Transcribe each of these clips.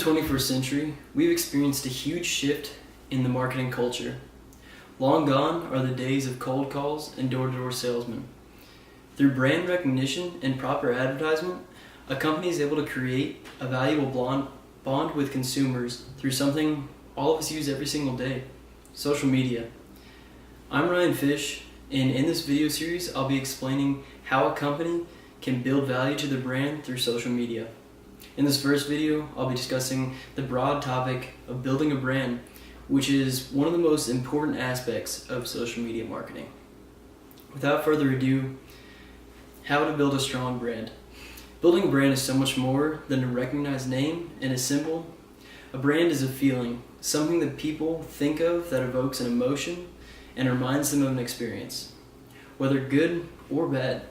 21st century, we've experienced a huge shift in the marketing culture. Long gone are the days of cold calls and door-to-door salesmen. Through brand recognition and proper advertisement, a company is able to create a valuable bond with consumers through something all of us use every single day: social media. I'm Ryan Fish, and in this video series, I'll be explaining how a company can build value to their brand through social media. In this first video, I'll be discussing the broad topic of building a brand, which is one of the most important aspects of social media marketing. Without further ado, how to build a strong brand. Building a brand is so much more than a recognized name and a symbol. A brand is a feeling, something that people think of that evokes an emotion and reminds them of an experience, whether good or bad.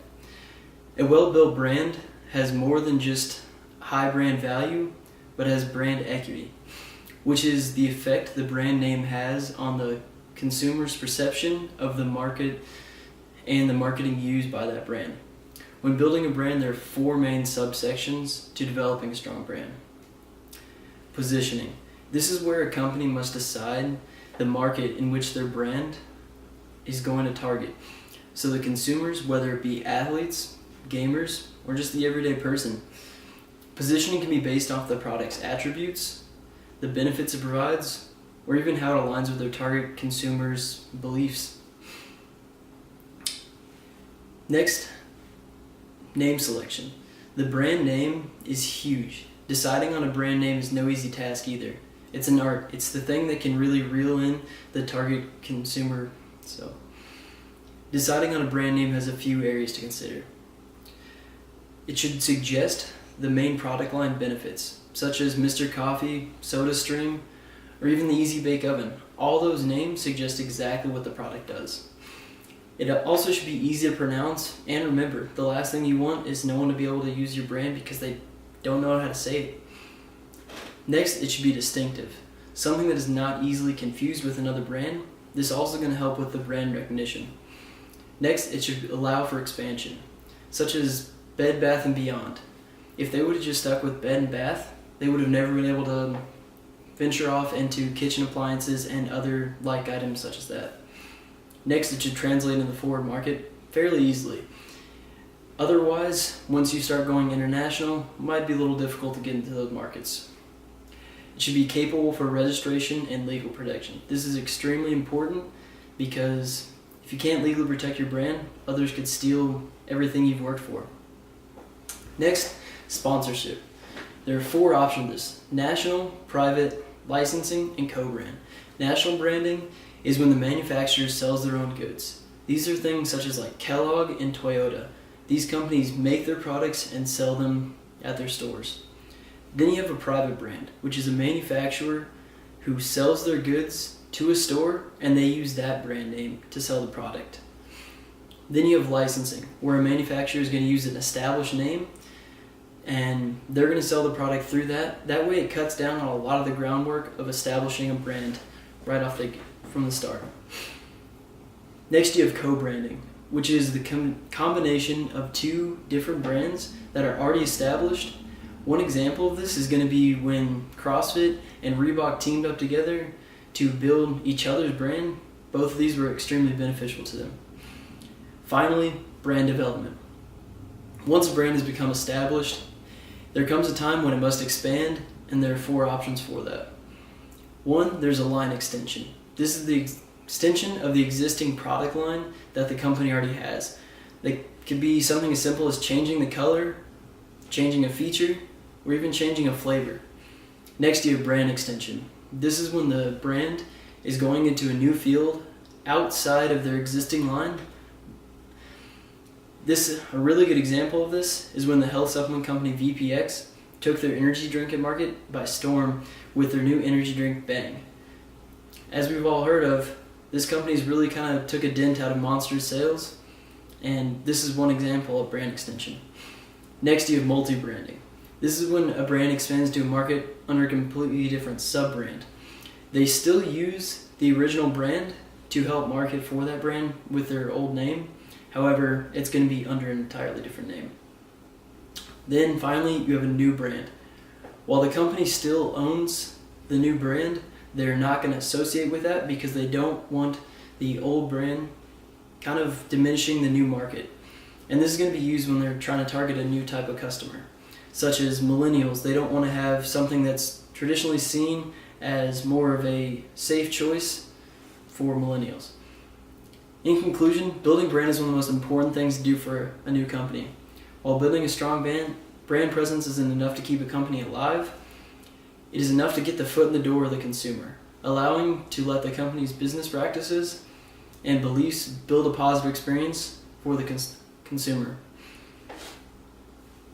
A well-built brand has more than just high brand value, but has brand equity, which is the effect the brand name has on the consumer's perception of the market and the marketing used by that brand. When building a brand, there are four main subsections to developing a strong brand. Positioning. This is where a company must decide the market in which their brand is going to target. So the consumers, whether it be athletes, gamers, or just the everyday person. Positioning can be based off the product's attributes, the benefits it provides, or even how it aligns with their target consumers' beliefs. Next, name selection. The brand name is huge. Deciding on a brand name is no easy task either. It's an art. It's the thing that can really reel in the target consumer. So, deciding on a brand name has a few areas to consider. It should suggest the main product line benefits, such as Mr. Coffee, SodaStream, or even the Easy Bake Oven. All those names suggest exactly what the product does. It also should be easy to pronounce and remember. The last thing you want is no one to be able to use your brand because they don't know how to say it. Next, it should be distinctive, something that is not easily confused with another brand. This is also going to help with the brand recognition. Next, it should allow for expansion, such as Bed Bath & Beyond. If they would have just stuck with bed and bath, they would have never been able to venture off into kitchen appliances and other like items such as that. Next, it should translate into the foreign market fairly easily. Otherwise, once you start going international, it might be a little difficult to get into those markets. It should be capable for registration and legal protection. This is extremely important because if you can't legally protect your brand, others could steal everything you've worked for. Next, sponsorship. There are four options: national, private, licensing, and co-brand. National branding is when the manufacturer sells their own goods. These are things such as like Kellogg and Toyota. These companies make their products and sell them at their stores. Then you have a private brand, which is a manufacturer who sells their goods to a store and they use that brand name to sell the product. Then you have licensing, where a manufacturer is going to use an established name and they're going to sell the product through that. That way it cuts down on a lot of the groundwork of establishing a brand right off from the start. Next, you have co-branding, which is the combination of two different brands that are already established. One example of this is going to be when CrossFit and Reebok teamed up together to build each other's brand. Both of these were extremely beneficial to them. Finally, brand development. Once a brand has become established, there comes a time when it must expand, and there are four options for that. One, there's a line extension. This is the extension of the existing product line that the company already has. It could be something as simple as changing the color, changing a feature, or even changing a flavor. Next, you have brand extension. This is when the brand is going into a new field outside of their existing line. A really good example of this is when the health supplement company VPX took their energy drink market by storm with their new energy drink Bang. As we've all heard of, this company's really kind of took a dent out of Monster's sales, and this is one example of brand extension. Next, you have multi-branding. This is when a brand expands to a market under a completely different sub-brand. They still use the original brand to help market for that brand with their old name. However, it's going to be under an entirely different name. Then finally, you have a new brand, While the company still owns the new brand, they're not going to associate with that because they don't want the old brand kind of diminishing the new market. And this is going to be used when they're trying to target a new type of customer, such as millennials. They don't want to have something that's traditionally seen as more of a safe choice for millennials. In conclusion, building brand is one of the most important things to do for a new company. While building a strong brand presence isn't enough to keep a company alive, it is enough to get the foot in the door of the consumer, allowing to let the company's business practices and beliefs build a positive experience for the consumer.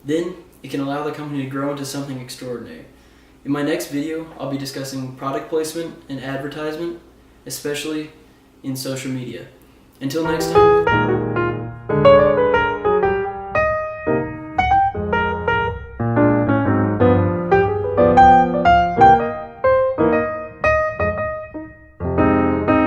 Then it can allow the company to grow into something extraordinary. In my next video, I'll be discussing product placement and advertisement, especially in social media. Until next time.